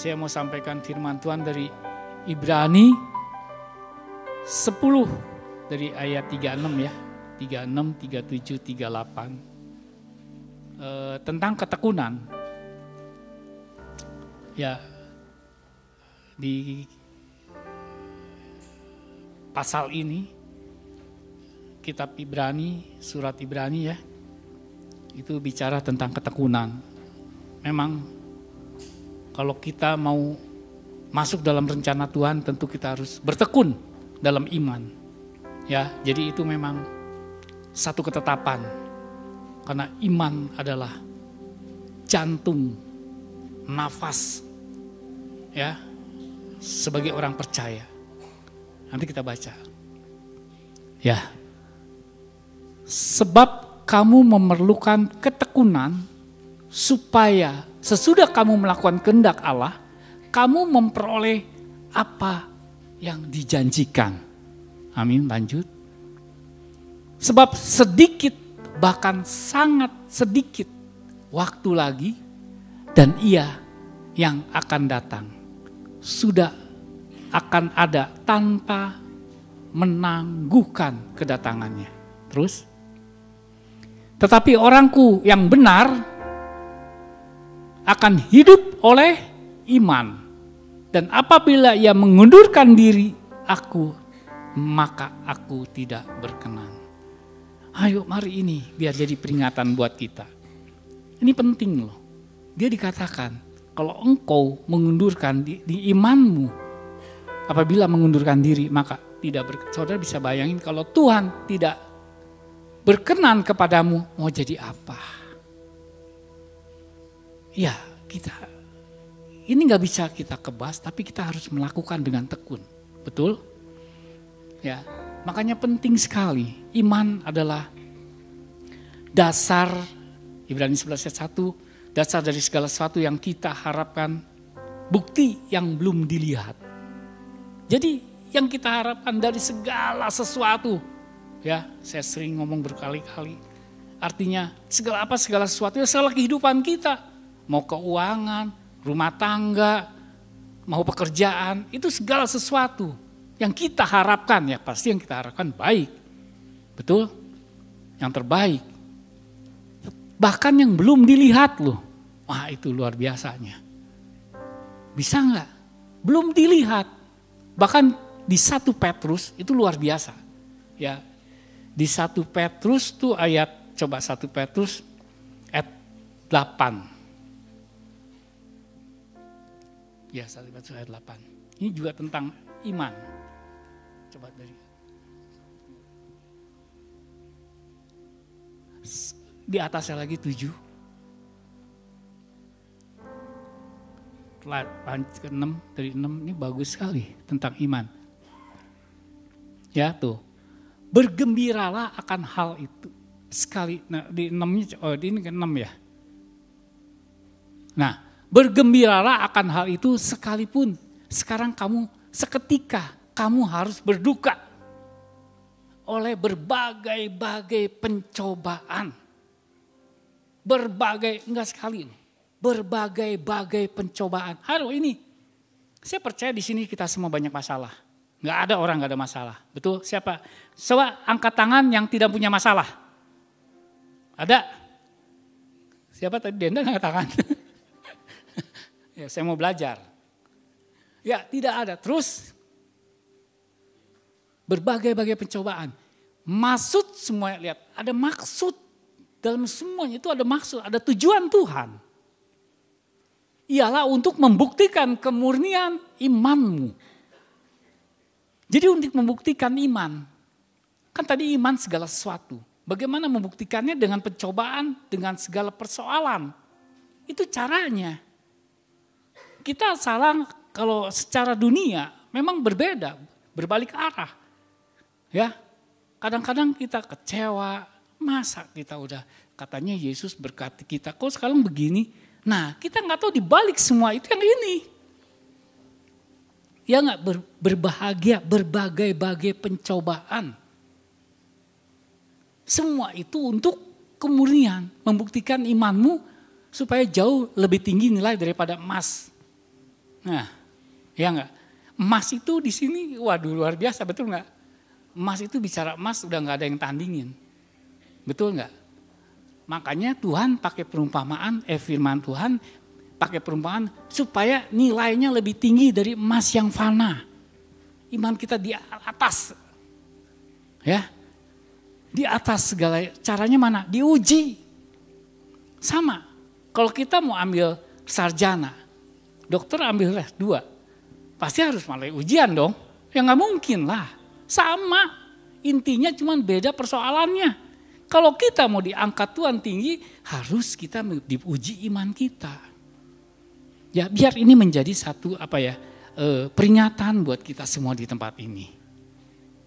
Saya mau sampaikan firman Tuhan dari Ibrani 10 dari ayat 36 ya. 36, 37, 38. Tentang ketekunan. Ya, di pasal ini kitab Ibrani, surat Ibrani ya, itu bicara tentang ketekunan. Memang kalau kita mau masuk dalam rencana Tuhan, tentu kita harus bertekun dalam iman. Ya, jadi itu memang satu ketetapan. Karena iman adalah jantung, nafas ya, sebagai orang percaya. Nanti kita baca. Ya. Sebab kamu memerlukan ketekunan supaya sesudah kamu melakukan kehendak Allah, kamu memperoleh apa yang dijanjikan. Amin, lanjut. Sebab sedikit, bahkan sangat sedikit waktu lagi, dan Ia yang akan datang sudah akan ada tanpa menangguhkan kedatangannya. Terus, tetapi orangku yang benar akan hidup oleh iman. Dan apabila ia mengundurkan diri aku, maka aku tidak berkenan. Ayo mari ini biar jadi peringatan buat kita. Ini penting loh. Dia dikatakan kalau engkau mengundurkan di imanmu, apabila mengundurkan diri maka tidak berkenan. Saudara bisa bayangin kalau Tuhan tidak berkenan kepadamu, mau jadi apa? Ya, ini nggak bisa kita kebas, tapi kita harus melakukan dengan tekun, betul? Ya, makanya penting sekali. Iman adalah dasar, Ibrani 11 ayat 1, dasar dari segala sesuatu yang kita harapkan, bukti yang belum dilihat. Jadi yang kita harapkan dari segala sesuatu, ya, saya sering ngomong berkali-kali. Artinya segala sesuatu ya, segala kehidupan kita. Mau keuangan, rumah tangga, mau pekerjaan, itu segala sesuatu yang kita harapkan, ya pasti yang kita harapkan baik. Betul? Yang terbaik. Bahkan yang belum dilihat loh. Wah, itu luar biasanya. Bisa enggak? Belum dilihat. Bahkan di 1 Petrus itu luar biasa. Ya. Di 1 Petrus tuh ayat, coba 1 Petrus ayat 8. Ya, 1 Petrus ayat 8. Ini juga tentang iman. Coba dari di atasnya lagi 7. Lanjut ke 6, dari 6 ini bagus sekali tentang iman. Ya tuh. Bergembiralah akan hal itu. Sekali, nah di 6-nya, ini ke 6 ya. Nah, bergembiralah akan hal itu sekalipun sekarang seketika kamu harus berduka oleh berbagai-bagai pencobaan. Enggak sekali, berbagai-bagai pencobaan. Aduh ini, saya percaya di sini kita semua banyak masalah. Enggak ada orang enggak ada masalah. Betul? Siapa? Coba angkat tangan yang tidak punya masalah. Ada? Siapa tadi? Denda angkat tangan. Ya, saya mau belajar. Ya, tidak ada. Terus berbagai-bagai pencobaan. Maksud semua, lihat, ada maksud dalam semuanya, itu ada maksud, ada tujuan Tuhan. Ialah untuk membuktikan kemurnian imanmu. Jadi untuk membuktikan iman. Kan tadi iman segala sesuatu. Bagaimana membuktikannya dengan pencobaan, dengan segala persoalan. Itu caranya. Kita salah kalau secara dunia memang berbeda, berbalik arah. Ya, kadang-kadang kita kecewa, masa kita udah katanya Yesus berkati kita, kok sekarang begini? Nah, kita nggak tahu dibalik semua itu yang ini. Ya nggak, berbahagia, berbagai-bagai pencobaan. Semua itu untuk kemurnian, membuktikan imanmu supaya jauh lebih tinggi nilai daripada emas. Nah, ya enggak? Emas itu di sini, waduh luar biasa, betul enggak? Emas itu bicara emas udah enggak ada yang tandingin. Betul enggak? Makanya Tuhan pakai perumpamaan, firman Tuhan pakai perumpamaan supaya nilainya lebih tinggi dari emas yang fana. Iman kita di atas. Ya. Di atas segala, caranya mana? Diuji. Sama. Kalau kita mau ambil sarjana, dokter ambil S2, pasti harus melalui ujian dong. Ya nggak mungkin lah. Sama. Intinya cuma beda persoalannya. Kalau kita mau diangkat Tuhan tinggi, harus kita diuji iman kita. Ya biar ini menjadi satu peringatan buat kita semua di tempat ini.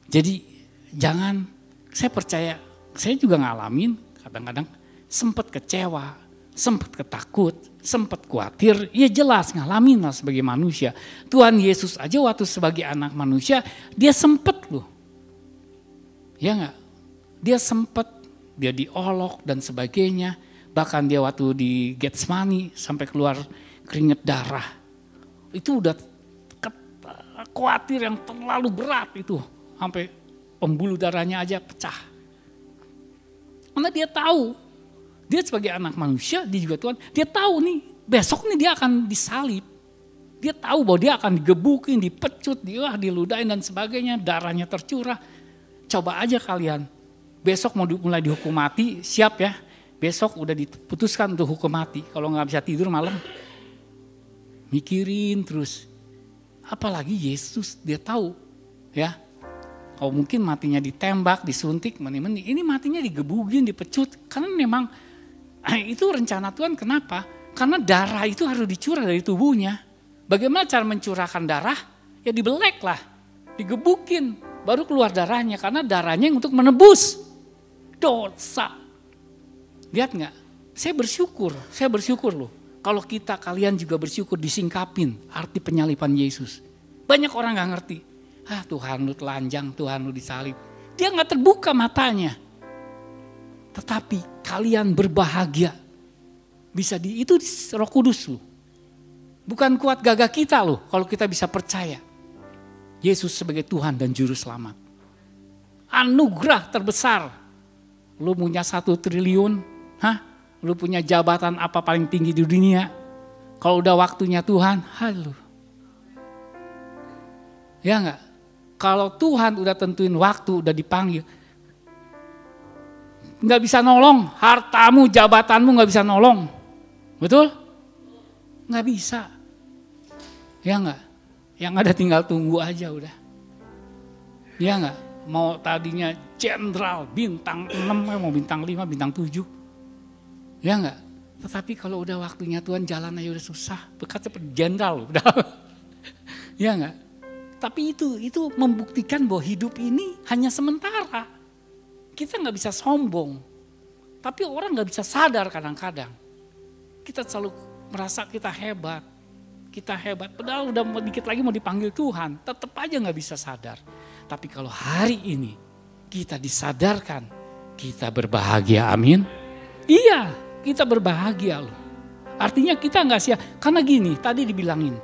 Jadi jangan, saya percaya, saya juga ngalamin kadang-kadang sempat kecewa, sempat ketakut, sempat khawatir. Ya jelas ngalamin lah sebagai manusia. Tuhan Yesus aja waktu sebagai anak manusia, dia sempat loh. Ya enggak? Dia sempat, dia diolok dan sebagainya. Bahkan dia waktu di Getsemani sampai keluar keringat darah. Itu udah khawatir yang terlalu berat itu. Sampai pembuluh darahnya aja pecah. Karena dia tahu, dia sebagai anak manusia, dia juga Tuhan, dia tahu nih, besok nih dia akan disalib. Dia tahu bahwa dia akan digebukin, dipecut, diludahin dan sebagainya, darahnya tercurah. Coba aja kalian, besok mau mulai dihukum mati, siap ya. Besok udah diputuskan untuk hukum mati, kalau nggak bisa tidur malam. Mikirin terus. Apalagi Yesus, dia tahu ya. Oh mungkin matinya ditembak, disuntik, meni-meni. Ini matinya digebukin, dipecut. Karena memang itu rencana Tuhan. Kenapa? Karena darah itu harus dicurah dari tubuhnya. Bagaimana cara mencurahkan darah? Ya dibelek lah, digebukin. Baru keluar darahnya. Karena darahnya untuk menebus dosa. Lihat gak? Saya bersyukur loh. Kalau kalian juga bersyukur disingkapin arti penyalipan Yesus. Banyak orang gak ngerti. Tuhan lu telanjang, Tuhan lu disalib. Dia gak terbuka matanya. Tetapi kalian berbahagia. Itu Roh Kudus lu. Bukan kuat gagah kita loh kalau kita bisa percaya. Yesus sebagai Tuhan dan Juru Selamat. Anugerah terbesar. Lu punya 1 triliun. Lu punya jabatan apa paling tinggi di dunia. Kalau udah waktunya Tuhan, halo. Ya enggak? Kalau Tuhan udah tentuin waktu, udah dipanggil, nggak bisa nolong, hartamu, jabatanmu nggak bisa nolong, betul? Nggak bisa, ya nggak? Yang ada tinggal tunggu aja udah, ya nggak? Mau tadinya jenderal, bintang 6, mau bintang 5, bintang 7, ya nggak? Tetapi kalau udah waktunya Tuhan jalan aja udah susah, bekat seperti jenderal, udah, ya nggak? Tapi itu membuktikan bahwa hidup ini hanya sementara. Kita gak bisa sombong. Tapi orang gak bisa sadar kadang-kadang. Kita selalu merasa kita hebat. Padahal udah dikit lagi mau dipanggil Tuhan. Tetap aja gak bisa sadar. Tapi kalau hari ini kita disadarkan, kita berbahagia, amin. Iya, kita berbahagia loh. Artinya kita gak sia. Karena gini, tadi dibilangin.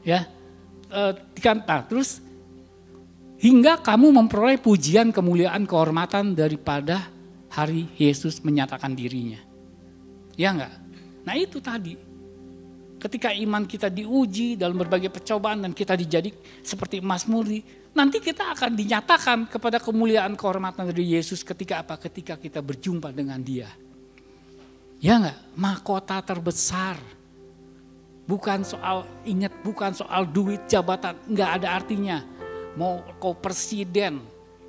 Ya. Terus hingga kamu memperoleh pujian, kemuliaan, kehormatan daripada hari Yesus menyatakan dirinya. Ya enggak? Nah itu tadi. Ketika iman kita diuji dalam berbagai percobaan dan kita dijadik seperti emas murni, nanti kita akan dinyatakan kepada kemuliaan, kehormatan dari Yesus ketika apa? Ketika kita berjumpa dengan Dia. Ya enggak? Mahkota terbesar. Bukan soal duit, jabatan, enggak ada artinya. Mau kau presiden,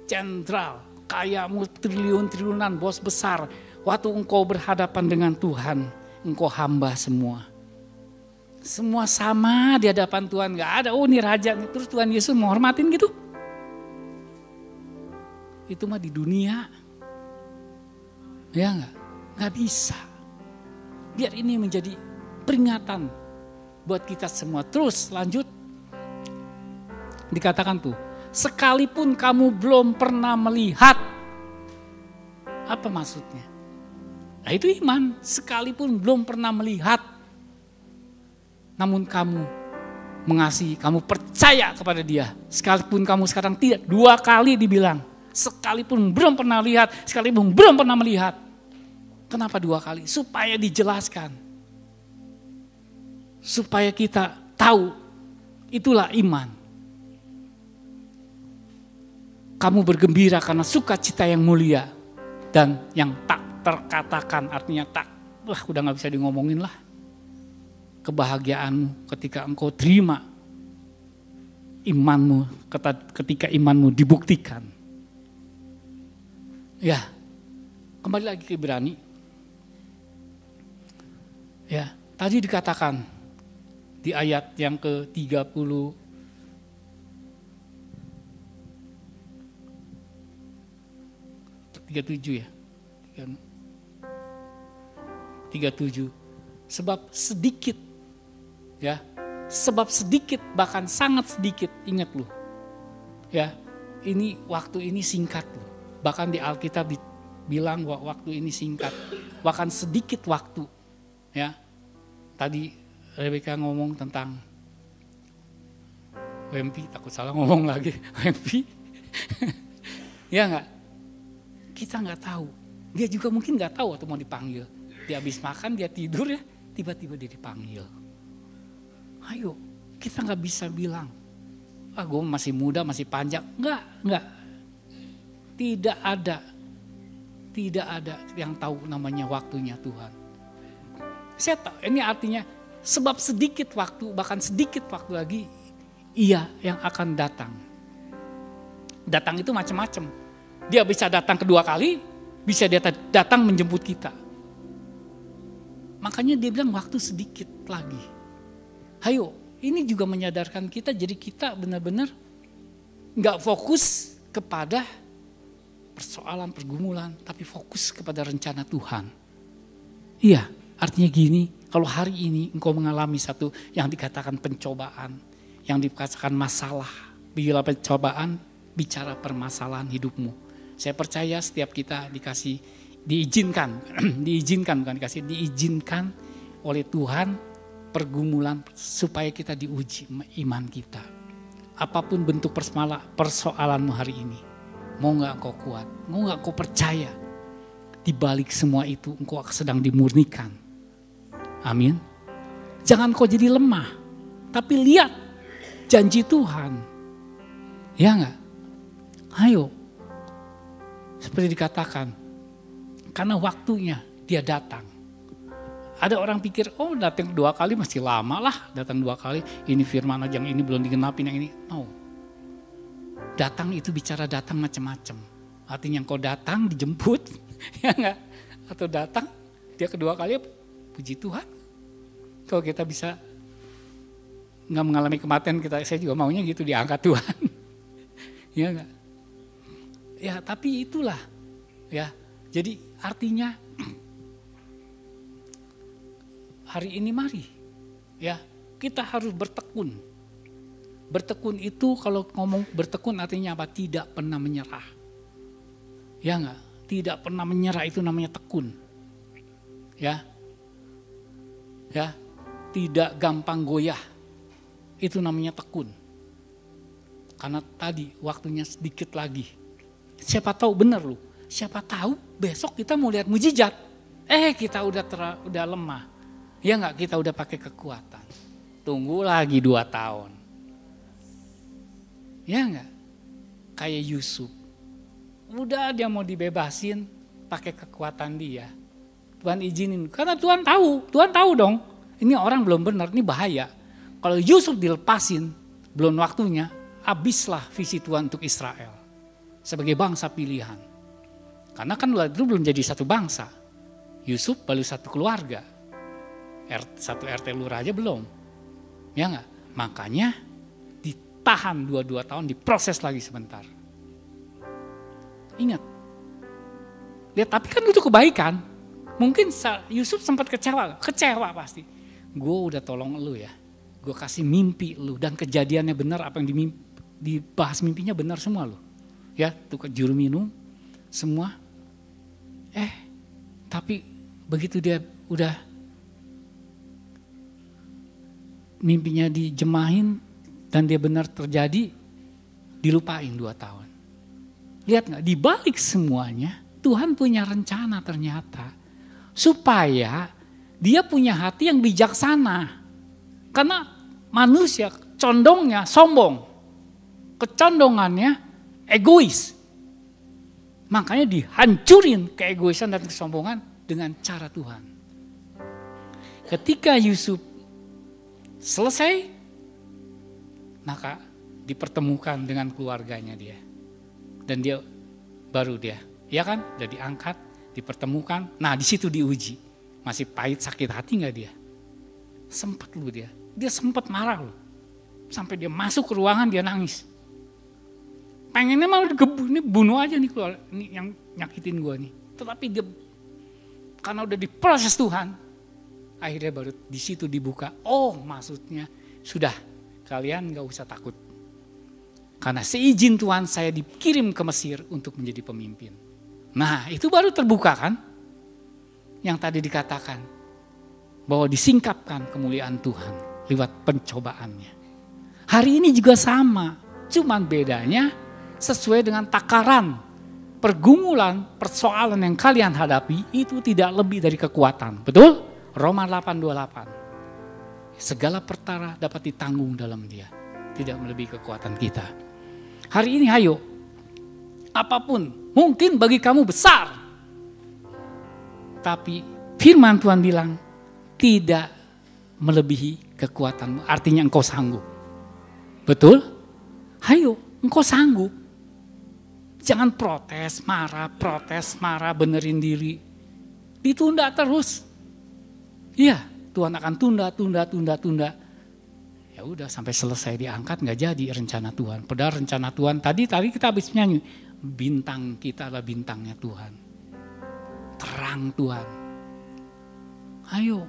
jenderal, kayamu triliun-triliunan, bos besar. Waktu engkau berhadapan dengan Tuhan, engkau hamba semua. Semua sama di hadapan Tuhan, enggak ada, oh ini raja, terus Tuhan Yesus mau hormatin gitu. Itu mah di dunia. Ya enggak bisa. Biar ini menjadi peringatan buat kita semua. Terus lanjut, dikatakan tuh, sekalipun kamu belum pernah melihat. Apa maksudnya? Nah itu iman, sekalipun belum pernah melihat. namun kamu mengasihi, kamu percaya kepada dia. Sekalipun kamu sekarang tidak, 2 kali dibilang. Sekalipun belum pernah lihat, sekalipun belum pernah melihat. Kenapa 2 kali? Supaya dijelaskan. Supaya kita tahu, itulah iman. Kamu bergembira karena sukacita yang mulia dan yang tak terkatakan, artinya udah gak bisa ngomongin lah. Kebahagiaanmu ketika engkau terima imanmu, ketika imanmu dibuktikan. Ya, kembali lagi ke Ibrani. Ya, tadi dikatakan di ayat yang ke-30, 37 ya. 37. Sebab sedikit, ya, sebab sedikit, bahkan sangat sedikit, ingat lu, ya, ini waktu ini singkat lu. Bahkan di Alkitab dibilang bahwa waktu ini singkat, bahkan sedikit waktu, ya. Tadi Rebecca ngomong tentang WMP, takut salah ngomong lagi, WMP, ya nggak? Kita nggak tahu, dia juga mungkin nggak tahu waktu mau dipanggil. Dia habis makan, dia tidur ya, tiba-tiba dia dipanggil. Ayo, kita nggak bisa bilang, gue masih muda, masih panjang. Enggak. Tidak ada yang tahu namanya waktunya Tuhan. Saya tahu, ini artinya sebab sedikit waktu, bahkan sedikit waktu lagi, Ia yang akan datang. Datang itu macam-macam. Dia bisa datang kedua kali, bisa dia datang menjemput kita. Makanya dia bilang waktu sedikit lagi. Hayo, ini juga menyadarkan kita, jadi kita benar-benar gak fokus kepada persoalan, pergumulan, tapi fokus kepada rencana Tuhan. Iya, artinya gini, kalau hari ini engkau mengalami satu yang dikatakan pencobaan, yang dikatakan masalah, bila pencobaan, bicara permasalahan hidupmu. Saya percaya setiap kita diizinkan oleh Tuhan pergumulan supaya kita diuji iman kita. Apapun bentuk persoalanmu hari ini, mau gak engkau kuat, mau gak engkau percaya, di balik semua itu engkau sedang dimurnikan. Amin. Jangan kau jadi lemah, tapi lihat janji Tuhan. Ya gak? Ayo. Seperti dikatakan, karena waktunya dia datang. Ada orang pikir, datang 2 kali masih lama lah, datang 2 kali, ini firman aja yang ini belum digenapin, yang ini. No. Datang itu bicara datang macam-macam. Artinya kau datang dijemput, ya enggak? Atau datang, dia kedua kali, puji Tuhan. Kalau kita bisa nggak mengalami kematian, saya juga maunya gitu, diangkat Tuhan. Ya enggak? Ya tapi itulah, ya. Jadi artinya hari ini mari, ya kita harus bertekun. Bertekun itu kalau ngomong bertekun artinya apa? Tidak pernah menyerah. Ya enggak? Tidak pernah menyerah itu namanya tekun. Ya. Ya. Tidak gampang goyah. Itu namanya tekun. Karena tadi waktunya sedikit lagi. Siapa tahu benar lu. Siapa tahu besok kita mau lihat mujizat. Kita udah lemah. Ya enggak, kita udah pakai kekuatan. Tunggu lagi 2 tahun. Ya enggak? Kayak Yusuf. Udah dia mau dibebasin pakai kekuatan dia. Tuhan izinin. Karena Tuhan tahu dong. Ini orang belum benar, ini bahaya. Kalau Yusuf dilepasin, belum waktunya, habislah visi Tuhan untuk Israel. Sebagai bangsa pilihan. Karena kan itu belum jadi satu bangsa. Yusuf baru satu keluarga. Satu RT lurah aja belum. Ya enggak? Makanya ditahan 2 tahun, diproses lagi sebentar. Ingat. Lihat, tapi kan itu kebaikan. Mungkin Yusuf sempat kecewa pasti. Gue udah tolong lu ya. Gue kasih mimpi lu dan kejadiannya benar, apa yang dibahas mimpinya benar semua lu. Ya, tukar juru minum semua. Tapi begitu dia udah mimpinya dijemahin dan dia benar terjadi, dilupain 2 tahun. Lihat gak, di balik semuanya Tuhan punya rencana ternyata. Supaya dia punya hati yang bijaksana. Karena manusia condongnya sombong. Kecondongannya egois. Makanya dihancurin keegoisan dan kesombongan dengan cara Tuhan. Ketika Yusuf selesai, maka dipertemukan dengan keluarganya dia. Dan dia baru ya kan, udah diangkat, dipertemukan. Nah di situ diuji, masih pahit sakit hati nggak dia? Sempat dia sempat marah loh, sampai dia masuk ke ruangan dia nangis. Pengennya malah ini bunuh aja nih keluar, ini yang nyakitin gue nih. Tetapi dia karena udah diproses Tuhan, akhirnya baru di situ dibuka. Oh maksudnya sudah, kalian nggak usah takut. Karena seizin Tuhan saya dikirim ke Mesir untuk menjadi pemimpin. Nah itu baru terbuka kan. Yang tadi dikatakan. Bahwa disingkapkan kemuliaan Tuhan lewat pencobaannya. Hari ini juga sama. Cuman bedanya sesuai dengan takaran. Pergumulan, persoalan yang kalian hadapi itu tidak lebih dari kekuatan. Betul? Roma 8:28. Segala perkara dapat ditanggung dalam dia. Tidak melebihi kekuatan kita. Hari ini hayo, apapun mungkin bagi kamu besar. Tapi firman Tuhan bilang tidak melebihi kekuatanmu. Artinya engkau sanggup. Betul? Hayo, engkau sanggup. Jangan protes, marah, benerin diri. Ditunda terus. Iya, Tuhan akan tunda. Ya udah sampai selesai diangkat nggak jadi rencana Tuhan. Padahal rencana Tuhan tadi kita habis nyanyi, bintang kita adalah bintangnya Tuhan, terang Tuhan. Ayo,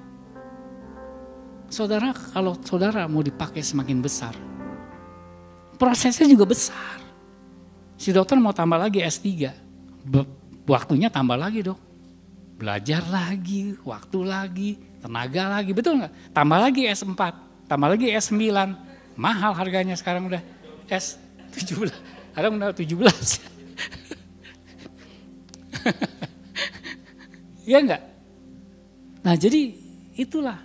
saudara, kalau saudara mau dipakai semakin besar, prosesnya juga besar. Si dokter mau tambah lagi S3, waktunya tambah lagi dok, belajar lagi, waktu lagi, tenaga lagi, betul nggak? Tambah lagi S4. Tambah lagi S9, mahal harganya sekarang udah S17, ada udah 17. Iya enggak? Nah jadi itulah,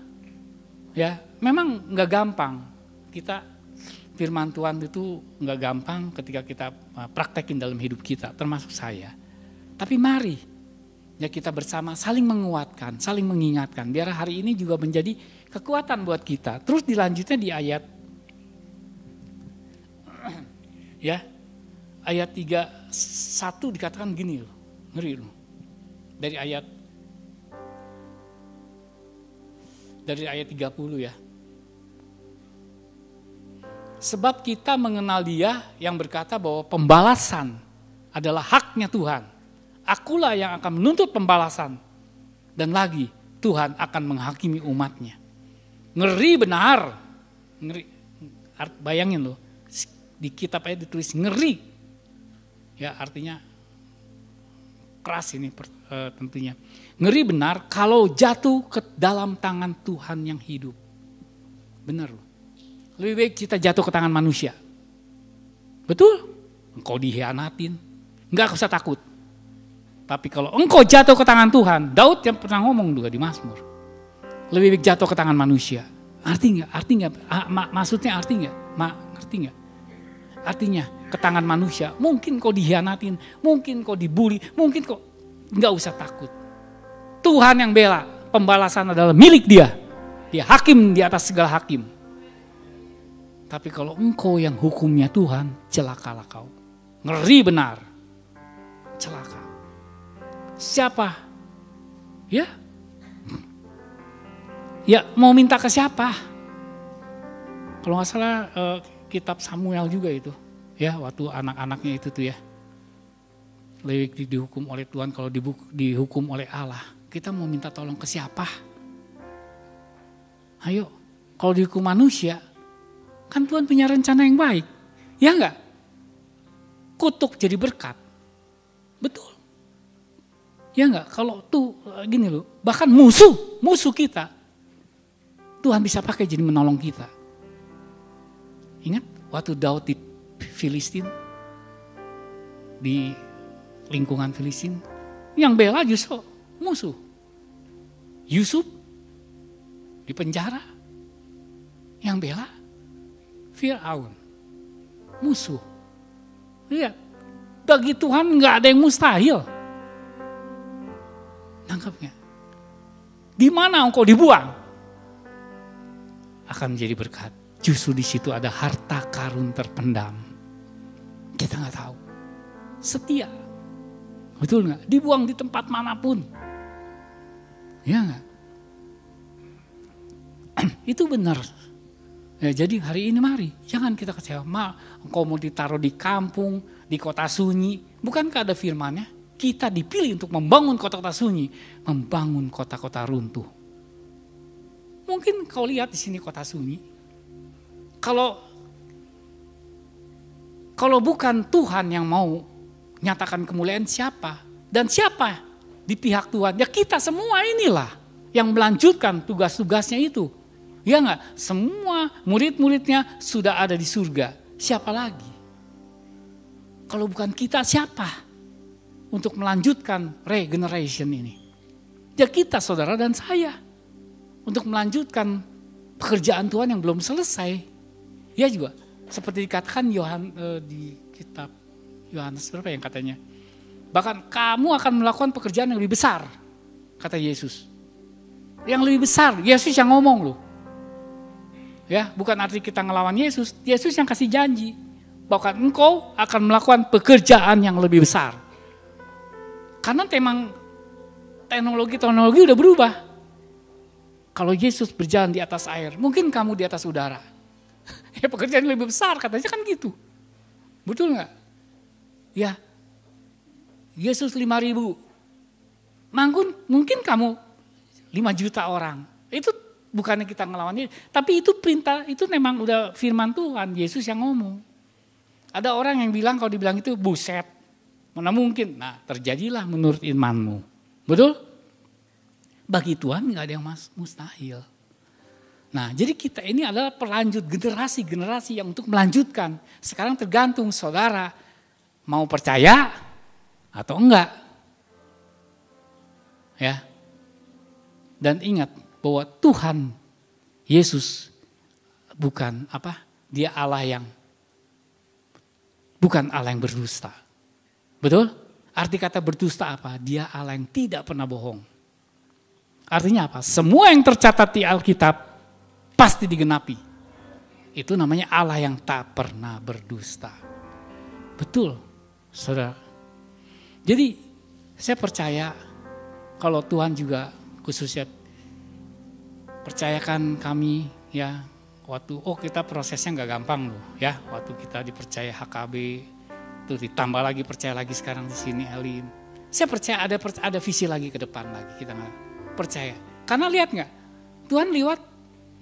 ya memang nggak gampang. Kita firman Tuhan itu nggak gampang ketika kita praktekin dalam hidup kita, termasuk saya. Tapi mari ya kita bersama saling menguatkan, saling mengingatkan, biar hari ini juga menjadi kekuatan buat kita. Terus dilanjutnya di ayat ya ayat 31 dikatakan gini loh, ngeri loh. Dari ayat 30 ya. Sebab kita mengenal Dia yang berkata bahwa pembalasan adalah haknya Tuhan. Akulah yang akan menuntut pembalasan. Dan lagi Tuhan akan menghakimi umatnya. Ngeri benar. Ngeri. Bayangin loh. Di kitab ayat ditulis ngeri. Ya artinya keras ini tentunya. Ngeri benar kalau jatuh ke dalam tangan Tuhan yang hidup. Benar loh. Lebih baik kita jatuh ke tangan manusia. Betul? Engkau dihianatin. Enggak usah takut. Tapi kalau engkau jatuh ke tangan Tuhan, Daud yang pernah ngomong juga di Mazmur, lebih baik jatuh ke tangan manusia. Arti nggak? Maksudnya arti nggak? Ngerti nggak? Artinya ke tangan manusia, mungkin kau dihianatin, mungkin kau dibully, mungkin kau nggak usah takut. Tuhan yang bela, pembalasan adalah milik Dia. Dia hakim di atas segala hakim. Tapi kalau engkau yang hukumnya Tuhan, celakalah kau. Ngeri benar, celaka. Siapa? Ya, mau minta ke siapa? Kalau nggak salah kitab Samuel juga itu, ya waktu anak-anaknya itu tuh ya, lebih dihukum oleh Tuhan kalau dihukum oleh Allah. Kita mau minta tolong ke siapa? Ayo, kalau dihukum manusia, kan Tuhan punya rencana yang baik, ya enggak? Kutuk jadi berkat, betul. Ya enggak, kalau tuh gini loh, bahkan musuh kita, Tuhan bisa pakai jadi menolong kita. Ingat waktu Daud di Filistin, di lingkungan Filistin, yang bela justru musuh. Yusuf di penjara, yang bela Fir'aun, musuh. Lihat, bagi Tuhan nggak ada yang mustahil. Nangkapnya. Di mana engkau dibuang, akan menjadi berkat. Justru di situ ada harta karun terpendam. Kita nggak tahu. Setia, betul nggak? Dibuang di tempat manapun, ya nggak? Itu benar. Ya, jadi hari ini mari, jangan kita kecewa. Engkau mau ditaruh di kampung, di kota sunyi, bukankah ada firman-Nya? Kita dipilih untuk membangun kota-kota sunyi, membangun kota-kota runtuh. Mungkin kau lihat di sini kota sunyi. Kalau bukan Tuhan yang mau nyatakan kemuliaan, siapa? Dan siapa di pihak Tuhan? Ya kita semua inilah yang melanjutkan tugas-tugasnya itu. Ya enggak? Semua murid-muridnya sudah ada di surga. Siapa lagi? Kalau bukan kita, siapa? Untuk melanjutkan regeneration ini. Ya kita, saudara dan saya. Untuk melanjutkan pekerjaan Tuhan yang belum selesai. Ya juga, seperti dikatakan di kitab Yohanes berapa yang katanya. Bahkan kamu akan melakukan pekerjaan yang lebih besar, kata Yesus. Yang lebih besar, Yesus yang ngomong loh. Ya, bukan arti kita ngelawan Yesus. Yesus yang kasih janji bahwa engkau akan melakukan pekerjaan yang lebih besar. Karena memang teknologi udah berubah. Kalau Yesus berjalan di atas air, mungkin kamu di atas udara. Ya pekerjaan yang lebih besar katanya kan gitu. Betul nggak? Ya, Yesus 5.000. Mungkin kamu 5 juta orang. Itu bukannya kita ngelawan dia, tapi itu perintah, itu memang udah firman Tuhan, Yesus yang ngomong. Ada orang yang bilang, kalau dibilang itu buset, mana mungkin? Nah, terjadilah menurut imanmu. Betul? Bagi Tuhan nggak ada yang mustahil. Nah, jadi kita ini adalah pelanjut generasi yang untuk melanjutkan. Sekarang tergantung saudara mau percaya atau enggak. Ya. Dan ingat bahwa Tuhan Yesus bukan Dia Allah yang bukan Allah yang berdusta. Betul? Arti kata berdusta apa? Dia Allah yang tidak pernah bohong. Artinya apa? Semua yang tercatat di Alkitab pasti digenapi. Itu namanya Allah yang tak pernah berdusta. Betul, saudara. Jadi saya percaya kalau Tuhan juga khususnya percayakan kami ya waktu kita prosesnya nggak gampang loh ya, waktu kita dipercaya HKB itu ditambah lagi percaya lagi sekarang di sini Elim. Saya percaya ada visi lagi ke depan lagi, kita nggak percaya karena lihat nggak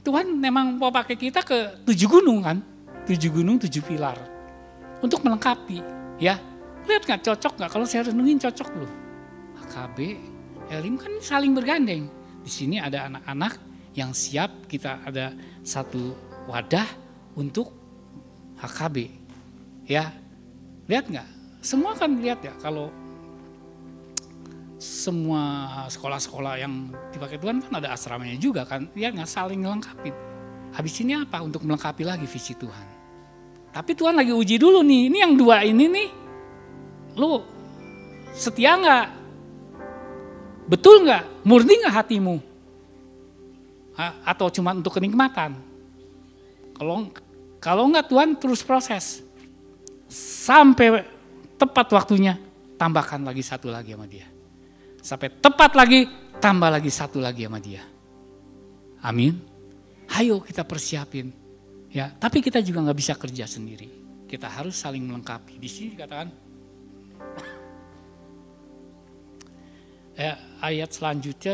Tuhan memang mau pakai kita ke 7 gunung kan, 7 gunung 7 pilar untuk melengkapi ya. Lihat nggak cocok nggak? Kalau saya renungin cocok loh. HKB Elim kan saling bergandeng. Di sini ada anak-anak yang siap, kita ada satu wadah untuk HKB. Ya, lihat nggak? Semua kan lihat ya, kalau semua sekolah-sekolah yang dipakai Tuhan kan ada asramanya juga kan, ya nggak saling melengkapi. Habis ini apa? Untuk melengkapi lagi visi Tuhan. Tapi Tuhan lagi uji dulu nih, ini yang 2 ini nih, lu setia nggak? Betul nggak? Murni nggak hatimu? Atau cuma untuk kenikmatan? Kalau nggak Tuhan terus proses. Sampai tepat waktunya, tambahkan lagi 1 lagi sama Dia. Sampai tepat lagi, tambah lagi 1 lagi sama Dia. Amin. Ayo kita persiapin. Ya, tapi kita juga nggak bisa kerja sendiri. Kita harus saling melengkapi. Di sini dikatakan, ayat selanjutnya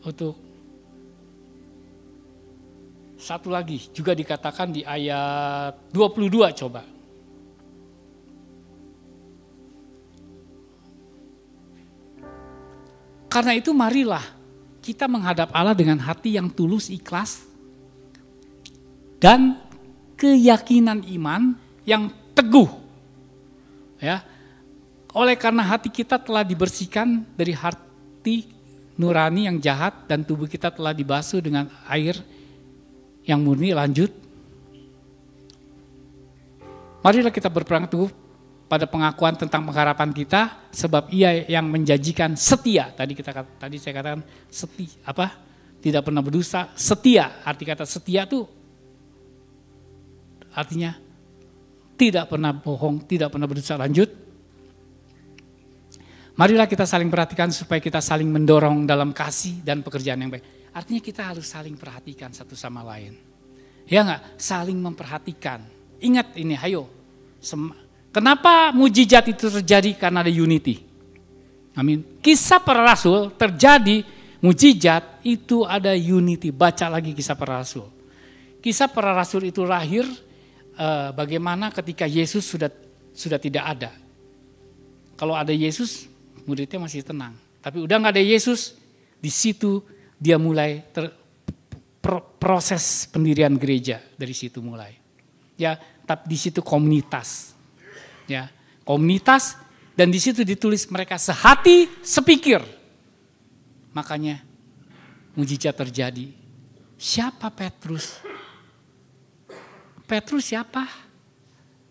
untuk 1 lagi juga dikatakan di ayat 22 coba. Karena itu marilah kita menghadap Allah dengan hati yang tulus, ikhlas, dan keyakinan iman yang teguh. Ya, oleh karena hati kita telah dibersihkan dari hati nurani yang jahat dan tubuh kita telah dibasuh dengan air yang murni. Lanjut, marilah kita berperang teguh pada pengakuan tentang pengharapan kita, sebab Ia yang menjanjikan setia. Tadi saya katakan setia, tidak pernah berdusta. Setia, arti kata setia itu artinya tidak pernah bohong, tidak pernah berdusta. Lanjut, marilah kita saling perhatikan supaya kita saling mendorong dalam kasih dan pekerjaan yang baik. Artinya kita harus saling perhatikan satu sama lain. Ya enggak? Saling memperhatikan. Ingat ini, ayo. Kenapa mujizat itu terjadi? Karena ada unity. Amin. Kisah para rasul terjadi mujizat itu ada unity. Baca lagi kisah para rasul. Kisah para rasul itu lahir bagaimana ketika Yesus sudah tidak ada. Kalau ada Yesus, muridnya masih tenang. Tapi udah nggak ada Yesus, di situ dia mulai proses pendirian gereja, dari situ mulai. Ya, tapi di situ komunitas. Ya, komunitas, dan di situ ditulis mereka sehati sepikir. Makanya mujizat terjadi. Siapa Petrus? Petrus siapa?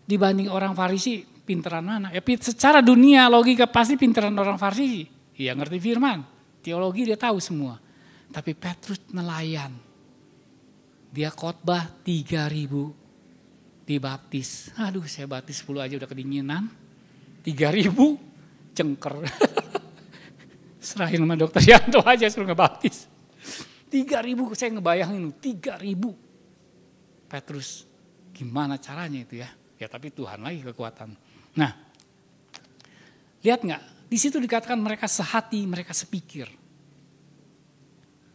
Dibanding orang Farisi, pinteran mana? Ya secara dunia logika pasti pinteran orang Farisi. Iya ngerti firman, teologi dia tahu semua. Tapi Petrus nelayan. Dia khotbah 3.000 dibaptis. Aduh, saya baptis 10 aja udah kedinginan. 3.000 cengker. Serahin sama dokter Yanto aja suruh ngebaptis. 3.000 saya ngebayangin 3.000. Petrus, gimana caranya itu ya? Ya tapi Tuhan lagi kekuatan. Nah, lihat nggak? Di situ dikatakan mereka sehati, mereka sepikir.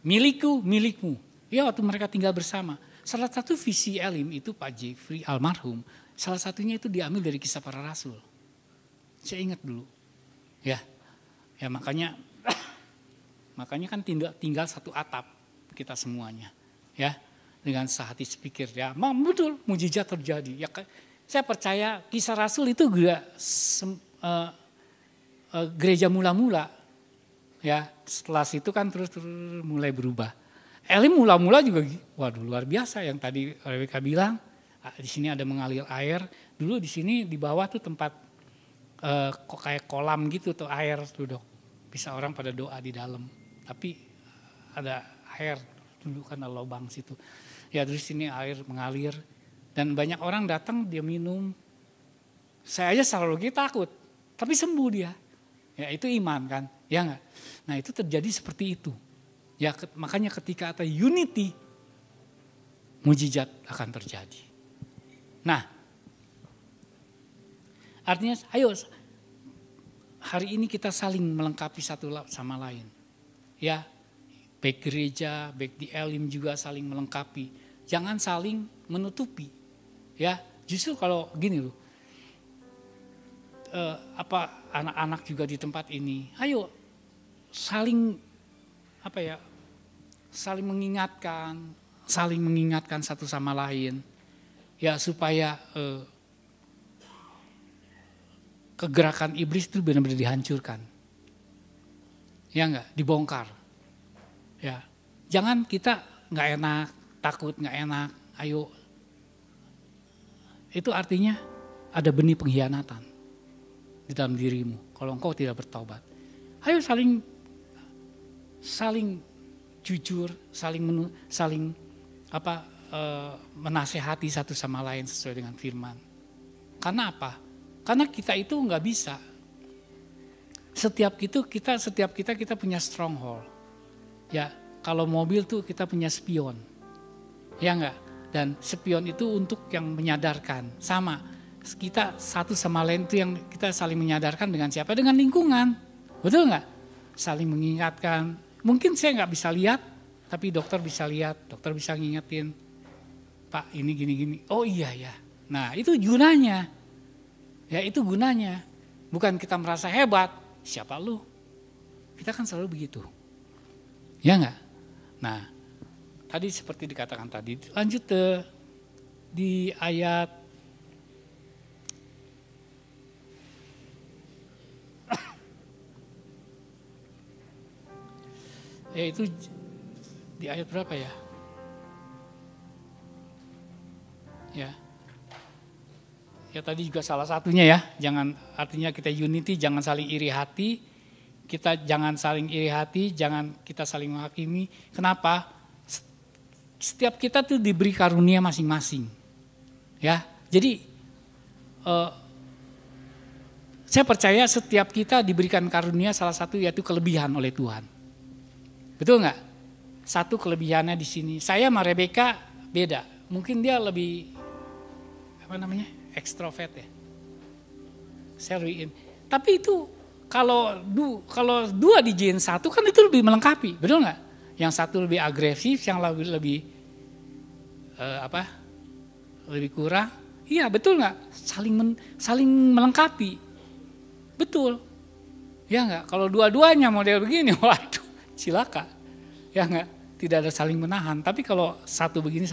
Milikku, milikmu. Ya waktu mereka tinggal bersama. Salah satu visi Elim itu Pak Jeffrey almarhum. Salah satunya itu diambil dari kisah para rasul. Saya ingat dulu. Ya makanya kan tinggal satu atap kita semuanya. Ya, dengan sehati sepikir ya. Betul, mujizat terjadi. Ya, saya percaya kisah rasul itu juga gereja mula-mula. Ya, setelah itu kan terus mulai berubah. Elim mula-mula juga, waduh luar biasa yang tadi Rebecca bilang. Di sini ada mengalir air. Dulu di sini di bawah tuh tempat kayak kolam gitu tuh air tuh dok. Bisa orang pada doa di dalam. Tapi ada air dulu kan ada lubang situ. Ya terus sini air mengalir dan banyak orang datang dia minum. Saya aja selalu takut, tapi sembuh dia. Ya itu iman kan, ya enggak? Nah itu terjadi seperti itu. Ya makanya ketika ada unity, mujizat akan terjadi. Nah, artinya ayo hari ini kita saling melengkapi satu sama lain. Ya, baik gereja, baik di Elim juga saling melengkapi. Jangan saling menutupi. Ya, justru kalau gini loh, anak-anak juga di tempat ini, ayo saling saling mengingatkan satu sama lain, ya supaya kegerakan iblis itu benar-benar dihancurkan, ya enggak, dibongkar, ya jangan kita nggak enak, takut nggak enak, ayo, itu artinya ada benih pengkhianatan di dalam dirimu kalau engkau tidak bertobat. Ayo saling jujur, saling menasehati satu sama lain sesuai dengan firman. Karena apa? Karena kita itu nggak bisa. Setiap kita punya stronghold. Ya, kalau mobil tuh kita punya spion. Ya enggak? Dan spion itu untuk yang menyadarkan. Sama, kita satu sama lain itu yang kita saling menyadarkan dengan siapa? Dengan lingkungan. Betul enggak? Saling mengingatkan. Mungkin saya nggak bisa lihat, tapi dokter bisa lihat, dokter bisa ngingetin, Pak ini gini-gini, oh iya ya. Nah itu gunanya, ya itu gunanya. Bukan kita merasa hebat, siapa lu? Kita kan selalu begitu. Ya enggak? Nah, tadi seperti dikatakan tadi, lanjut di ayat itu di ayat berapa ya? Ya tadi juga salah satunya ya, jangan, artinya kita unity, jangan saling iri hati, kita jangan saling iri hati, jangan kita saling menghakimi. Kenapa? Setiap kita tuh diberi karunia masing-masing, ya. Jadi saya percaya setiap kita diberikan karunia, salah satu yaitu kelebihan oleh Tuhan. Betul nggak? Satu kelebihannya di sini. Saya sama Rebecca beda. Mungkin dia lebih ekstrovert ya. Saya lebih tapi itu kalau dua di Gen 1 kan itu lebih melengkapi, betul nggak? Yang satu lebih agresif, yang lebih lebih kurang. Iya betul nggak? Saling melengkapi, betul. Ya nggak? Kalau dua-duanya model begini, waduh, cilaka. Ya nggak? Tidak ada saling menahan. Tapi kalau satu begini,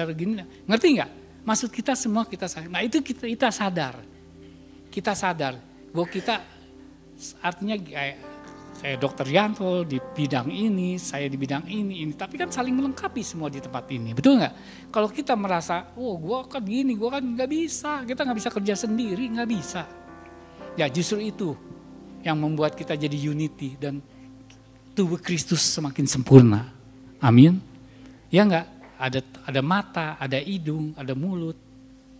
ngerti nggak? Maksud kita semua kita saling. Nah itu kita sadar. Kita sadar bahwa kita, artinya saya Dokter Yanto di bidang ini, saya di bidang ini. Tapi kan saling melengkapi semua di tempat ini, betul nggak? Kalau kita merasa, gue kan gini, gue kan nggak bisa, kita nggak bisa kerja sendiri, nggak bisa. Ya justru itu yang membuat kita jadi unity dan tubuh Kristus semakin sempurna. Amin. Ya nggak? Ada mata, ada hidung, ada mulut.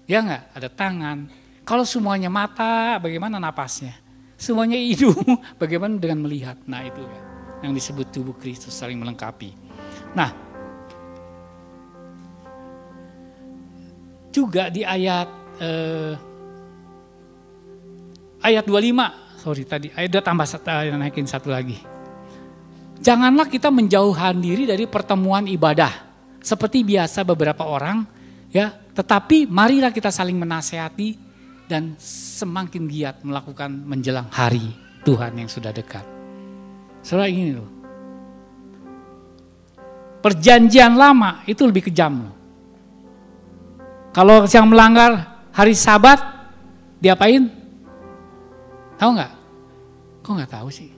Ya nggak? Ada tangan. Kalau semuanya mata, bagaimana napasnya? Semuanya hidung, bagaimana dengan melihat? Nah itu ya, yang disebut tubuh Kristus saling melengkapi. Nah, juga di ayat 25, sorry tadi, ayat tambah naikin satu lagi. Janganlah kita menjauhkan diri dari pertemuan ibadah seperti biasa beberapa orang, ya. Tetapi marilah kita saling menasehati dan semakin giat melakukan menjelang hari Tuhan yang sudah dekat. Saudara ini loh, perjanjian lama itu lebih kejam loh. Kalau yang melanggar hari Sabat diapain? Tahu nggak? Kok nggak tahu sih?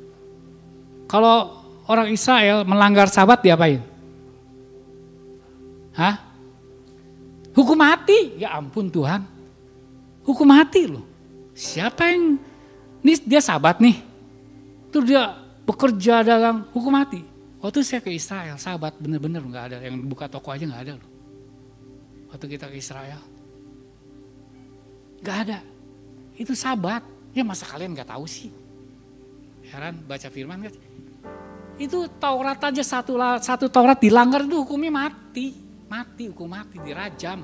Kalau orang Israel melanggar Sabat diapain? Hah? Hukum mati? Ya ampun Tuhan. Hukum mati loh. Siapa yang, ini dia Sabat nih. Terus dia bekerja dalam hukum mati. Waktu saya ke Israel, Sabat bener-bener gak ada. Yang buka toko aja gak ada loh. Waktu kita ke Israel. Gak ada. Itu Sabat. Ya masa kalian gak tahu sih? Heran baca firman kan. Itu Taurat aja satu Taurat dilanggar itu hukumnya mati. Hukum mati, dirajam.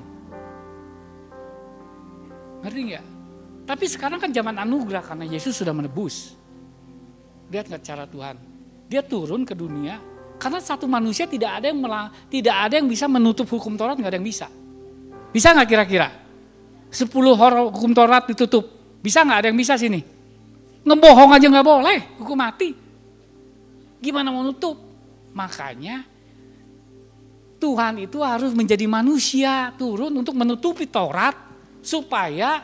Ngerti nggak? Tapi sekarang kan zaman anugerah karena Yesus sudah menebus. Lihat nggak cara Tuhan? Dia turun ke dunia karena satu manusia tidak ada yang bisa menutup hukum Taurat, nggak ada yang bisa. Bisa nggak kira-kira? 10 hukum Taurat ditutup, bisa nggak ada yang bisa sini? Ngebohong aja nggak boleh, hukum mati. Gimana mau nutup? Makanya Tuhan itu harus menjadi manusia, turun untuk menutupi Taurat supaya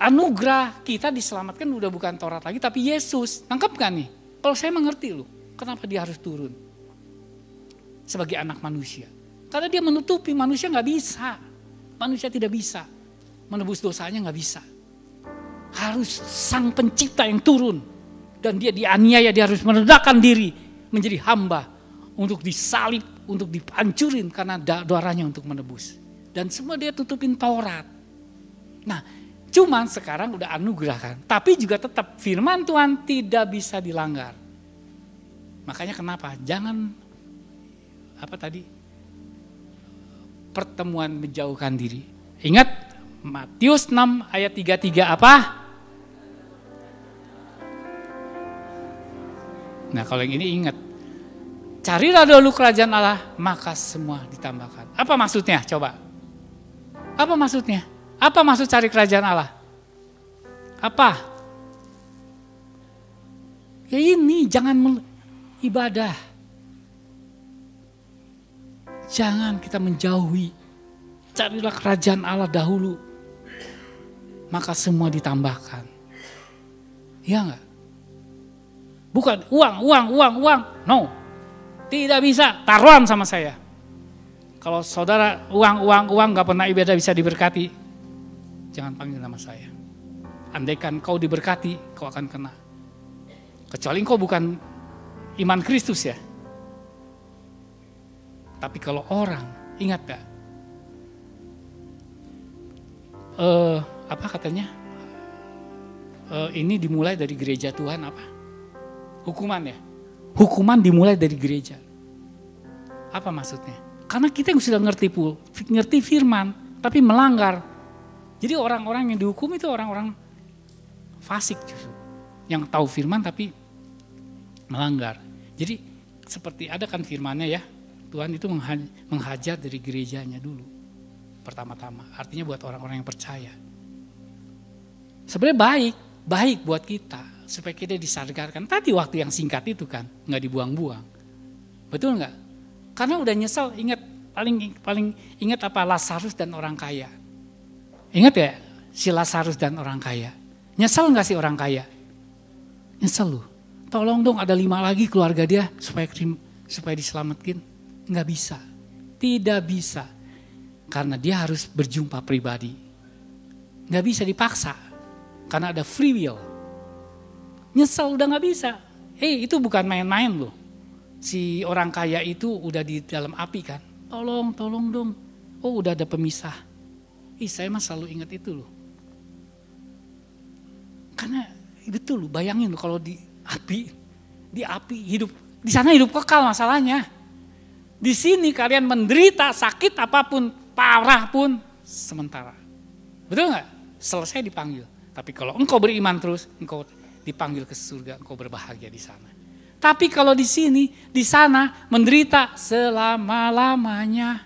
anugerah kita diselamatkan udah bukan Taurat lagi tapi Yesus. Nangkep gak nih? Kalau saya mengerti loh, kenapa dia harus turun sebagai anak manusia? Karena dia menutupi, manusia gak bisa. Manusia tidak bisa. Menebus dosanya gak bisa. Harus sang pencipta yang turun. Dan dia dianiaya, dia harus merendahkan diri menjadi hamba. Untuk disalib, untuk dihancurin karena darahnya untuk menebus. Dan semua dia tutupin Taurat. Nah, cuman sekarang udah anugerah kan. Tapi juga tetap firman Tuhan tidak bisa dilanggar. Makanya kenapa? Jangan, pertemuan menjauhkan diri. Ingat Matius 6 ayat 33 apa? Nah kalau yang ini ingat. Carilah dulu kerajaan Allah, maka semua ditambahkan. Apa maksudnya? Coba. Apa maksudnya? Apa maksud cari kerajaan Allah? Apa? Ya ini, jangan ibadah. Jangan kita menjauhi. Carilah kerajaan Allah dahulu. Maka semua ditambahkan. Iya enggak? Bukan uang. No. Tidak bisa. Taruhan sama saya. Kalau saudara uang gak pernah ibadah bisa diberkati. Jangan panggil nama saya. Andaikan kau diberkati, kau akan kena. Kecuali kau bukan iman Kristus ya. Tapi kalau orang, ingat gak? Apa katanya? Ini dimulai dari gereja Tuhan apa? Hukuman ya? Hukuman dimulai dari gereja. Apa maksudnya? Karena kita yang sudah ngerti firman, tapi melanggar. Jadi orang-orang yang dihukum itu orang-orang fasik justru. Yang tahu firman tapi melanggar. Jadi seperti ada kan firmannya ya, Tuhan itu menghajar dari gerejanya dulu. Pertama-tama, artinya buat orang-orang yang percaya. Sebenarnya baik buat kita. Supaya kita disadarkan. Tadi waktu yang singkat itu kan, gak dibuang-buang. Betul gak? Karena udah nyesel, paling ingat apa? Lazarus dan orang kaya. Ingat ya, si Lazarus dan orang kaya. Nyesel gak sih orang kaya? Nyesel loh. Tolong dong ada 5 lagi keluarga dia supaya diselamatkan. Gak bisa. Tidak bisa. Karena dia harus berjumpa pribadi. Gak bisa dipaksa. Karena ada free will. Nyesel udah gak bisa. Itu bukan main-main loh. Si orang kaya itu udah di dalam api kan. Tolong dong. Oh udah ada pemisah. Saya mah selalu ingat itu loh. Karena betul loh, bayangin loh kalau di api hidup. Di sana hidup kekal masalahnya. Di sini kalian menderita sakit apapun, parah pun sementara. Betul gak? Selesai dipanggil. Tapi kalau engkau beriman terus, engkau dipanggil ke surga, engkau berbahagia di sana. Tapi kalau di sini, di sana menderita selama-lamanya.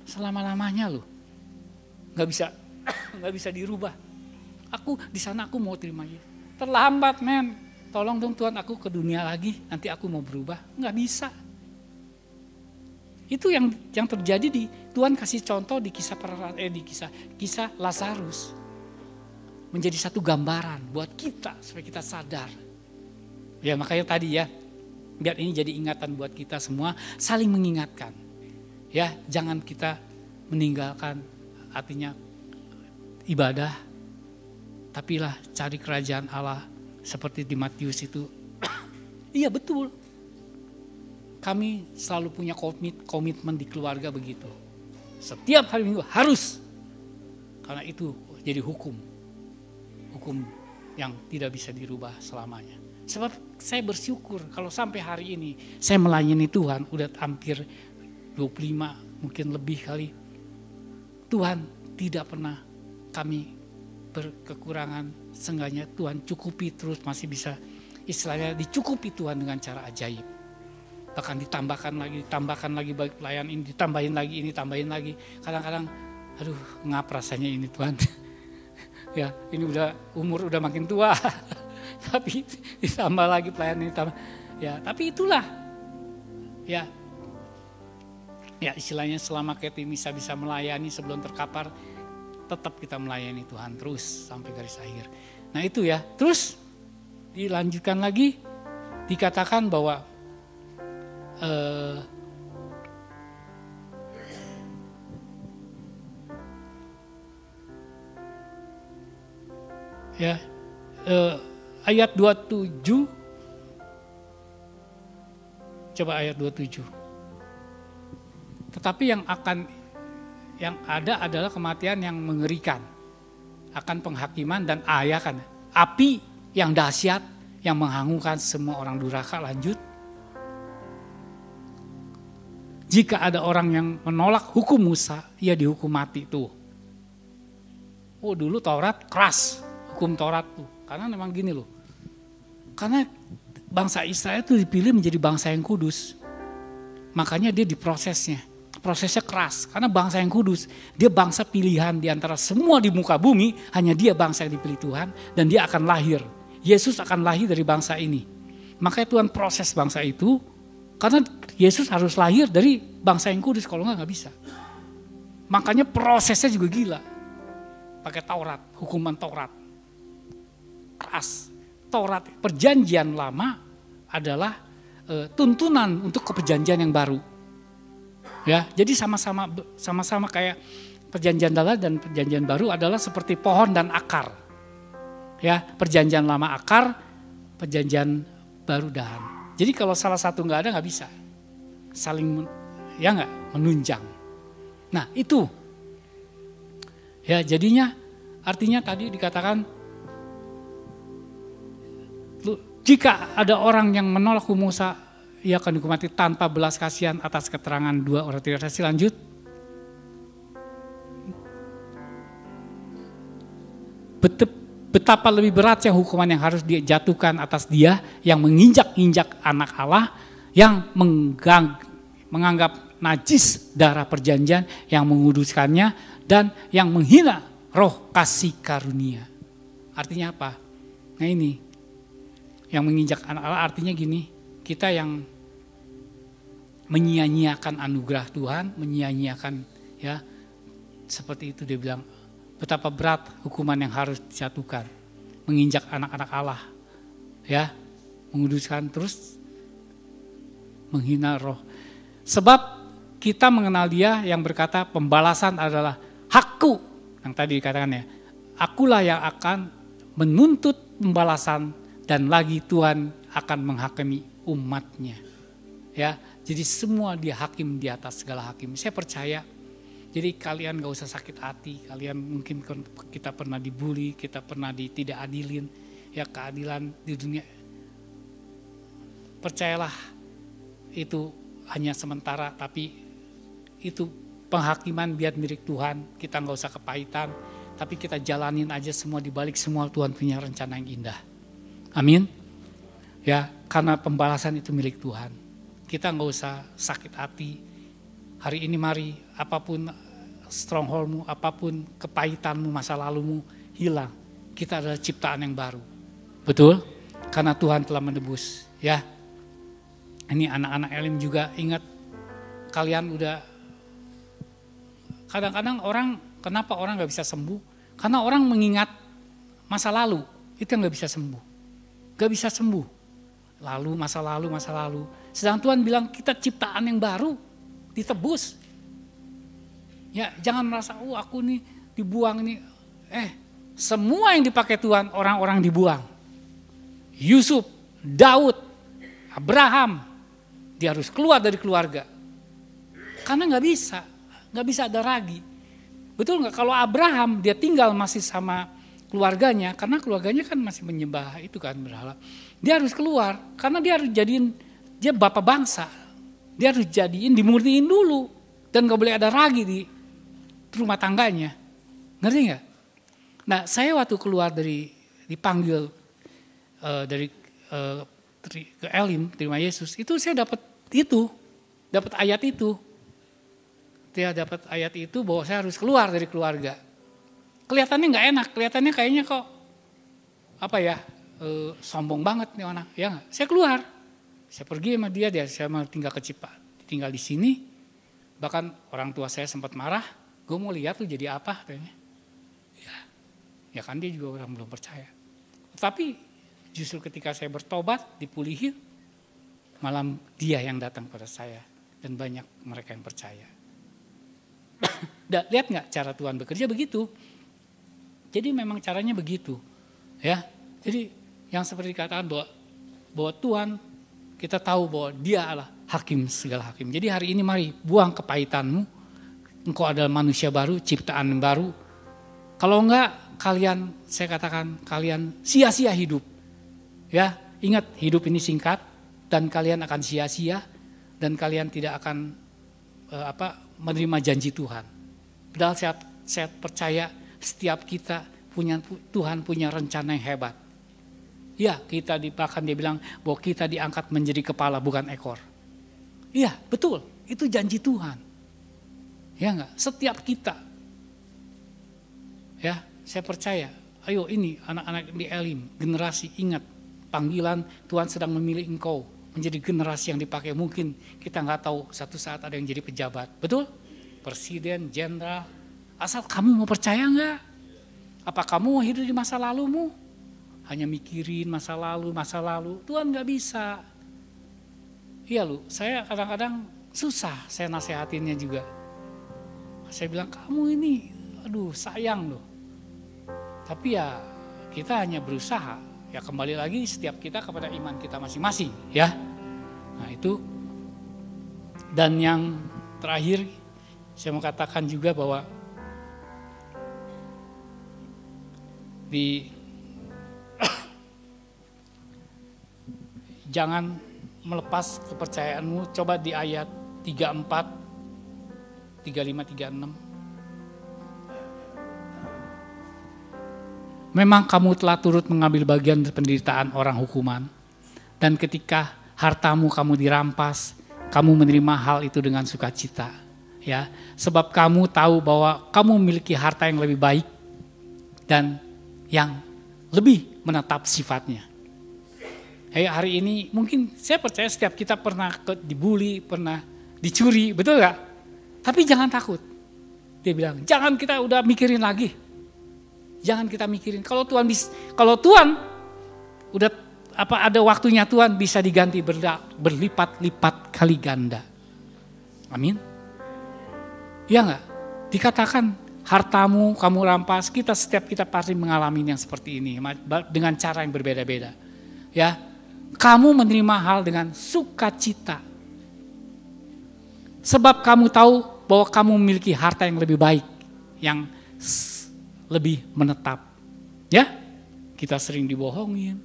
Selama-lamanya loh. Gak bisa dirubah. Aku di sana aku mau terima Yesus. Terlambat men. Tolong dong Tuhan aku ke dunia lagi, nanti aku mau berubah. Gak bisa. Itu yang terjadi di Tuhan kasih contoh di kisah Lazarus. Menjadi satu gambaran buat kita supaya kita sadar. Ya makanya tadi ya, biar ini jadi ingatan buat kita semua, saling mengingatkan. Ya, jangan kita meninggalkan artinya ibadah, tapi lah cari kerajaan Allah seperti di Matius itu. Iya betul. Kami selalu punya komitmen di keluarga begitu. Setiap hari Minggu harus. Karena itu jadi hukum yang tidak bisa dirubah selamanya. Sebab saya bersyukur kalau sampai hari ini saya melayani Tuhan udah hampir 25 mungkin lebih kali. Tuhan tidak pernah kami berkekurangan, seenggaknya Tuhan cukupi terus, masih bisa istilahnya dicukupi Tuhan dengan cara ajaib. Bahkan ditambahkan lagi bagi pelayan ini, ditambahin lagi. Kadang-kadang aduh ngap rasanya ini Tuhan. Ya ini umur udah makin tua. Tapi ditambah lagi pelayan ini ya tapi itulah ya istilahnya selama kita bisa melayani sebelum terkapar, tetap kita melayani Tuhan terus sampai garis akhir. Nah itu ya, terus dilanjutkan lagi dikatakan bahwa ayat 27, coba ayat 27. Tetapi yang ada adalah kematian yang mengerikan, akan penghakiman dan api yang dahsyat yang menghanguskan semua orang durhaka. Lanjut. Jika ada orang yang menolak hukum Musa, ia dihukum mati tuh. Oh dulu Taurat keras, hukum Taurat tuh. Karena memang gini loh. Karena bangsa Israel itu dipilih menjadi bangsa yang kudus. Makanya dia diprosesnya. Prosesnya keras. Karena bangsa yang kudus. Dia bangsa pilihan di antara semua di muka bumi. Hanya dia bangsa yang dipilih Tuhan. Dan dia akan lahir. Yesus akan lahir dari bangsa ini. Makanya Tuhan proses bangsa itu, karena Yesus harus lahir dari bangsa yang kudus, kalau nggak bisa. Makanya prosesnya juga gila. Pakai Taurat, hukuman Taurat. Keras. Taurat, perjanjian lama adalah tuntunan untuk perjanjian yang baru. Ya, jadi sama-sama kayak perjanjian lama dan perjanjian baru adalah seperti pohon dan akar. Ya, perjanjian lama akar, perjanjian baru dahan. Jadi kalau salah satu nggak ada nggak bisa. Saling menunjang. Nah, itu. Ya, jadinya artinya tadi dikatakan jika ada orang yang menolak hukum Musa, ia akan dihukum mati tanpa belas kasihan atas keterangan 2 orang tidak saksi. Lanjut. Betapa lebih beratnya hukuman yang harus dijatuhkan atas dia yang menginjak-injak anak Allah, yang menganggap najis darah perjanjian, yang menguduskannya, dan yang menghina roh kasih karunia. Artinya apa? Nah ini, yang menginjak anak Allah artinya gini, kita yang menyia-nyiakan anugerah Tuhan, menyia-nyiakan ya, seperti itu dia bilang, betapa berat hukuman yang harus dijatuhkan, menginjak anak-anak Allah, ya, menguduskan terus menghina roh. Sebab kita mengenal Dia yang berkata pembalasan adalah hakku, yang tadi dikatakan ya, akulah yang akan menuntut pembalasan dan lagi Tuhan akan menghakimi umatnya. Ya, jadi semua Dia hakim di atas segala hakim. Saya percaya. Jadi kalian gak usah sakit hati, kalian mungkin kita pernah dibully, kita pernah tidak adilin, ya keadilan di dunia. Percayalah itu hanya sementara, tapi itu penghakiman biar milik Tuhan, kita gak usah kepahitan, tapi kita jalanin aja semua, dibalik semua Tuhan punya rencana yang indah. Amin. Ya, karena pembalasan itu milik Tuhan. Kita gak usah sakit hati. Hari ini mari apapun strongholdmu, apapun kepahitanmu, masa lalumu hilang. Kita adalah ciptaan yang baru. Betul? Karena Tuhan telah menebus. Ya. Ini anak-anak Elim juga ingat, kalian udah, kadang-kadang kenapa orang gak bisa sembuh? Karena orang mengingat masa lalu, itu yang gak bisa sembuh. Gak bisa sembuh. Masa lalu. Sedang Tuhan bilang kita ciptaan yang baru, ditebus. Ya, jangan merasa, aku nih dibuang nih. Semua yang dipakai Tuhan, orang-orang dibuang. Yusuf, Daud, Abraham, dia harus keluar dari keluarga. Karena gak bisa ada ragi. Betul gak? Kalau Abraham, dia tinggal masih sama keluarganya, karena keluarganya kan masih menyembah itu kan berhala. Dia harus keluar, karena dia harus dia bapak bangsa. Dia harus dimurniin dulu. Dan gak boleh ada ragi di rumah tangganya. Ngerti gak? Nah, saya waktu keluar dipanggil ke Elim, terima Yesus, itu saya dapat ayat itu. Dia dapat ayat itu bahwa saya harus keluar dari keluarga. Kelihatannya gak enak, kelihatannya kayaknya kok, sombong banget nih anak. Ya gak? Saya keluar. Saya pergi sama dia saya mau tinggal di sini. Bahkan orang tua saya sempat marah, gue mau lihat tuh jadi apa katanya. Ya kan dia juga orang belum percaya. Tapi justru ketika saya bertobat, dipulihin, malam dia yang datang pada saya. Dan banyak mereka yang percaya. Lihat gak cara Tuhan bekerja begitu? Jadi memang caranya begitu. Ya, jadi yang seperti dikatakan bahwa Tuhan, kita tahu bahwa Dia adalah hakim segala hakim. Jadi hari ini mari buang kepahitanmu. Engkau adalah manusia baru, ciptaan baru. Kalau enggak, saya katakan kalian sia-sia hidup. Ya, ingat hidup ini singkat dan kalian akan sia-sia dan kalian tidak akan menerima janji Tuhan. Padahal saya percaya setiap kita Tuhan punya rencana yang hebat. Ya, bahkan dia bilang bahwa kita diangkat menjadi kepala bukan ekor. Iya, betul. Itu janji Tuhan. Ya enggak? Setiap kita. Ya, saya percaya. Ayo ini anak-anak di Elim, generasi ingat panggilan, Tuhan sedang memilih engkau menjadi generasi yang dipakai. Mungkin kita nggak tahu satu saat ada yang jadi pejabat, betul? Presiden, jenderal. Asal kamu mau percaya nggak? Apa kamu mau hidup di masa lalumu? Hanya mikirin masa lalu, Tuhan nggak bisa. Iya lu, saya kadang-kadang susah saya nasehatinnya juga. Saya bilang, kamu ini, aduh sayang loh. Tapi ya kita hanya berusaha, ya kembali lagi setiap kita kepada iman kita masing-masing ya. Nah itu, dan yang terakhir saya mau katakan juga bahwa jangan melepas kepercayaanmu. Coba di ayat 34, 35, 36. Memang kamu telah turut mengambil bagian penderitaan orang hukuman, dan ketika hartamu kamu dirampas, kamu menerima hal itu dengan sukacita, ya. Sebab kamu tahu bahwa kamu memiliki harta yang lebih baik dan yang lebih menetap sifatnya. Hari ini mungkin saya percaya setiap kita pernah dibully, pernah dicuri, betul gak? Tapi jangan takut. Dia bilang, jangan kita udah mikirin lagi. Jangan kita mikirin. Kalau Tuhan udah ada waktunya, Tuhan bisa diganti berlipat-lipat kali ganda. Amin. Ya enggak? Dikatakan hartamu kamu rampas, setiap kita pasti mengalami yang seperti ini dengan cara yang berbeda-beda. Ya. Kamu menerima hal dengan sukacita. Sebab kamu tahu bahwa kamu memiliki harta yang lebih baik, yang lebih menetap. Ya, kita sering dibohongin.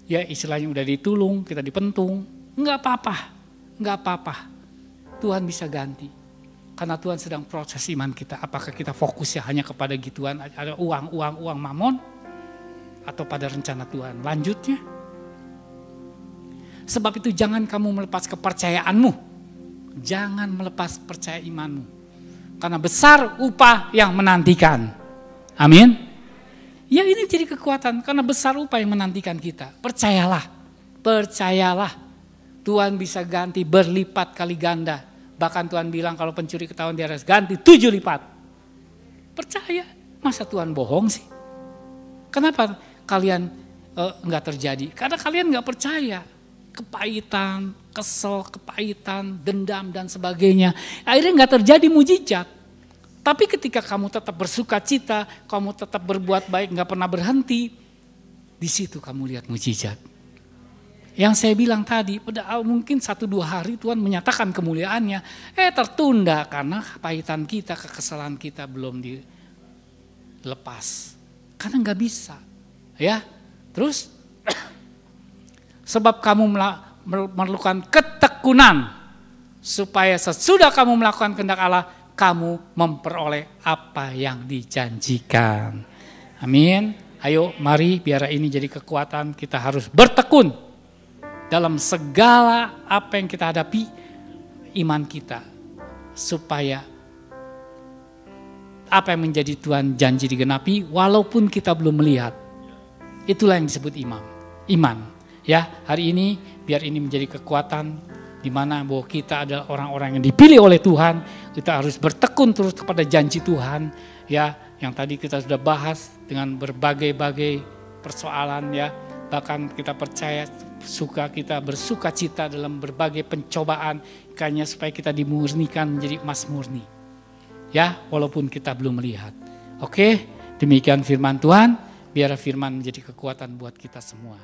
Ya, istilahnya udah ditulung, kita dipentung. Enggak apa-apa. Tuhan bisa ganti. Karena Tuhan sedang proses iman kita. Apakah kita fokusnya hanya kepada gituan, ada uang mamon, atau pada rencana Tuhan. Lanjutnya, sebab itu jangan kamu melepas kepercayaanmu. Jangan melepas percaya imanmu. Karena besar upah yang menantikan. Amin. Ya ini jadi kekuatan karena besar upah yang menantikan kita. Percayalah. Tuhan bisa ganti berlipat kali ganda. Bahkan Tuhan bilang kalau pencuri ketahuan dia harus ganti 7 lipat. Percaya. Masa Tuhan bohong sih? Kenapa kalian enggak terjadi? Karena kalian enggak percaya. Kepahitan, kesel, dendam dan sebagainya. Akhirnya enggak terjadi mujizat. Tapi ketika kamu tetap bersuka cita, kamu tetap berbuat baik, gak pernah berhenti, di situ kamu lihat mujizat. Yang saya bilang tadi, pada mungkin 1-2 hari Tuhan menyatakan kemuliaannya, tertunda karena kepahitan kita, kekesalan kita belum dilepas. Karena gak bisa. Ya, terus, sebab kamu memerlukan ketekunan, supaya sesudah kamu melakukan kehendak Allah, kamu memperoleh apa yang dijanjikan. Amin. Ayo mari biar ini jadi kekuatan, kita harus bertekun dalam segala apa yang kita hadapi, iman kita. Supaya apa yang menjadi Tuhan janji digenapi walaupun kita belum melihat. Itulah yang disebut iman. Ya, hari ini biar ini menjadi kekuatan di mana bahwa kita adalah orang-orang yang dipilih oleh Tuhan, kita harus bertekun terus kepada janji Tuhan, ya, yang tadi kita sudah bahas dengan berbagai-bagai persoalan, ya, bahkan kita percaya kita bersuka cita dalam berbagai pencobaan, kayaknya supaya kita dimurnikan menjadi emas murni, ya, walaupun kita belum melihat. Oke, demikian firman Tuhan, biar firman menjadi kekuatan buat kita semua.